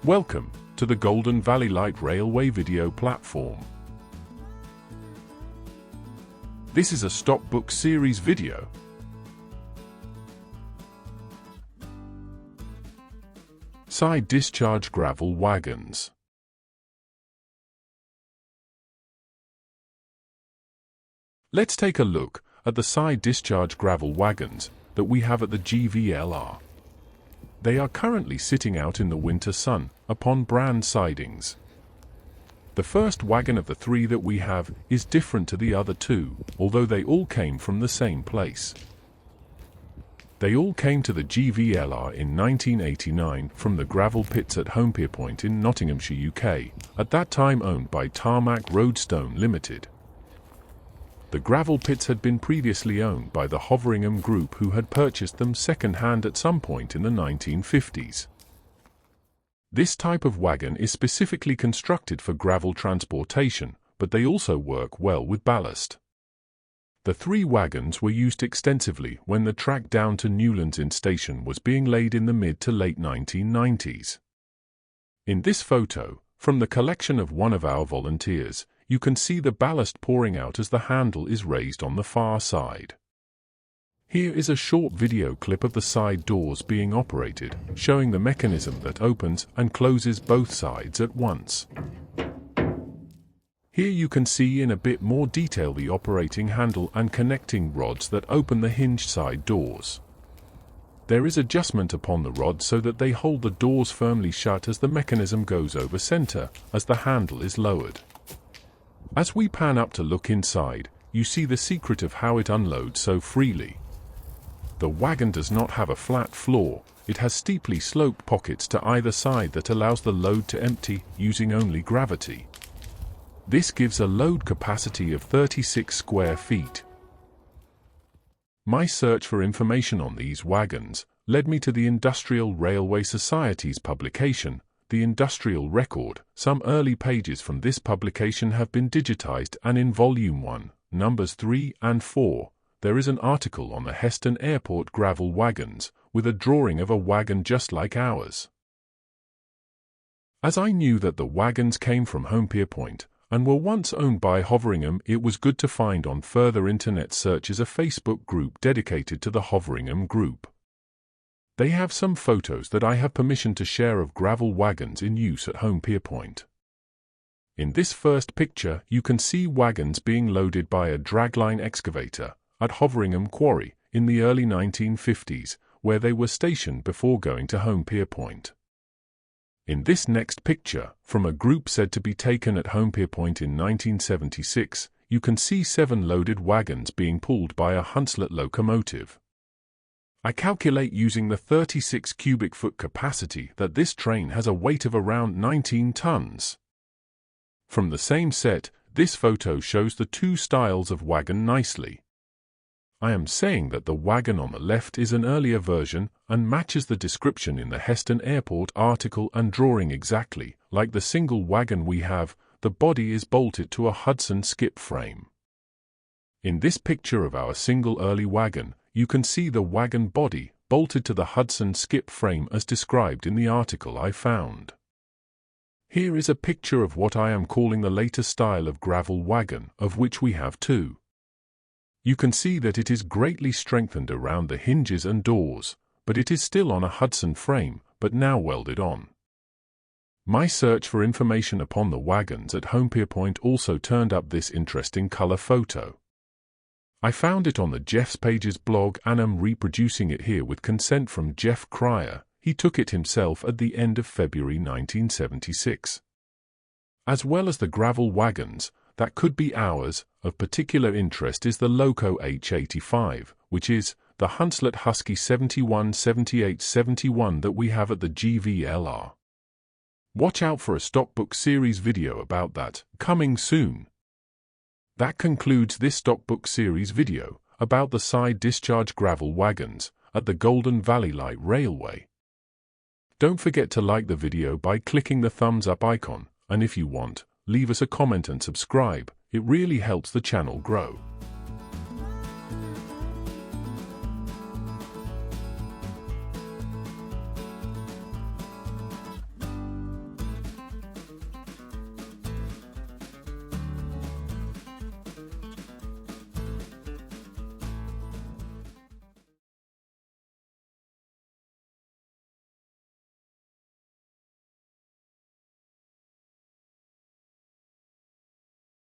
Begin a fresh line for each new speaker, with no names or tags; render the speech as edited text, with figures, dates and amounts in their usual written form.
Welcome to the Golden Valley Light Railway video platform. This is a stockbook series video. Side discharge gravel wagons. Let's take a look at the side discharge gravel wagons that we have at the GVLR. They are currently sitting out in the winter sun upon brand sidings. The first wagon of the three that we have is different to the other two, although they all came from the same place. They all came to the GVLR in 1989 from the gravel pits at Homepierpoint in Nottinghamshire, UK, at that time owned by Tarmac Roadstone Limited. The gravel pits had been previously owned by the Hoveringham Group, who had purchased them second-hand at some point in the 1950s. This type of wagon is specifically constructed for gravel transportation, but they also work well with ballast. The three wagons were used extensively when the track down to Newlands in station was being laid in the mid to late 1990s. In this photo, from the collection of one of our volunteers, you can see the ballast pouring out as the handle is raised on the far side. Here is a short video clip of the side doors being operated, showing the mechanism that opens and closes both sides at once. Here you can see in a bit more detail the operating handle and connecting rods that open the hinged side doors. There is adjustment upon the rods so that they hold the doors firmly shut as the mechanism goes over center as the handle is lowered. As we pan up to look inside, you see the secret of how it unloads so freely. The wagon does not have a flat floor, it has steeply sloped pockets to either side that allows the load to empty using only gravity. This gives a load capacity of 36 square feet. My search for information on these wagons led me to the Industrial Railway Society's publication, The Industrial Record. Some early pages from this publication have been digitized, and in Volume 1, Numbers 3 and 4, there is an article on the Heston Airport gravel wagons, with a drawing of a wagon just like ours. As I knew that the wagons came from Homepierpoint and were once owned by Hoveringham, it was good to find on further internet searches a Facebook group dedicated to the Hoveringham Group. They have some photos that I have permission to share of gravel wagons in use at Homepierpoint. In this first picture, you can see wagons being loaded by a dragline excavator at Hoveringham Quarry in the early 1950s, where they were stationed before going to Homepierpoint. In this next picture, from a group said to be taken at Homepierpoint in 1976, you can see 7 loaded wagons being pulled by a Hunslet locomotive. I calculate using the 36 cubic foot capacity that this train has a weight of around 19 tons. From the same set, this photo shows the two styles of wagon nicely. I am saying that the wagon on the left is an earlier version and matches the description in the Heston Airport article and drawing exactly. Like the single wagon we have, the body is bolted to a Hudson skip frame. In this picture of our single early wagon, you can see the wagon body bolted to the Hudson skip frame as described in the article I found. Here is a picture of what I am calling the later style of gravel wagon, of which we have two. You can see that it is greatly strengthened around the hinges and doors, but it is still on a Hudson frame, but now welded on. My search for information upon the wagons at Homepierpoint also turned up this interesting color photo. I found it on the Jeff's Pages blog and am reproducing it here with consent from Jeff Cryer. He took it himself at the end of February 1976. As well as the gravel wagons that could be ours, of particular interest is the Loco H85, which is the Hunslet Husky 717871 that we have at the GVLR. Watch out for a stockbook series video about that, coming soon. That concludes this stockbook series video about the side discharge gravel wagons at the Golden Valley Light Railway. Don't forget to like the video by clicking the thumbs up icon, and if you want, leave us a comment and subscribe. It really helps the channel grow.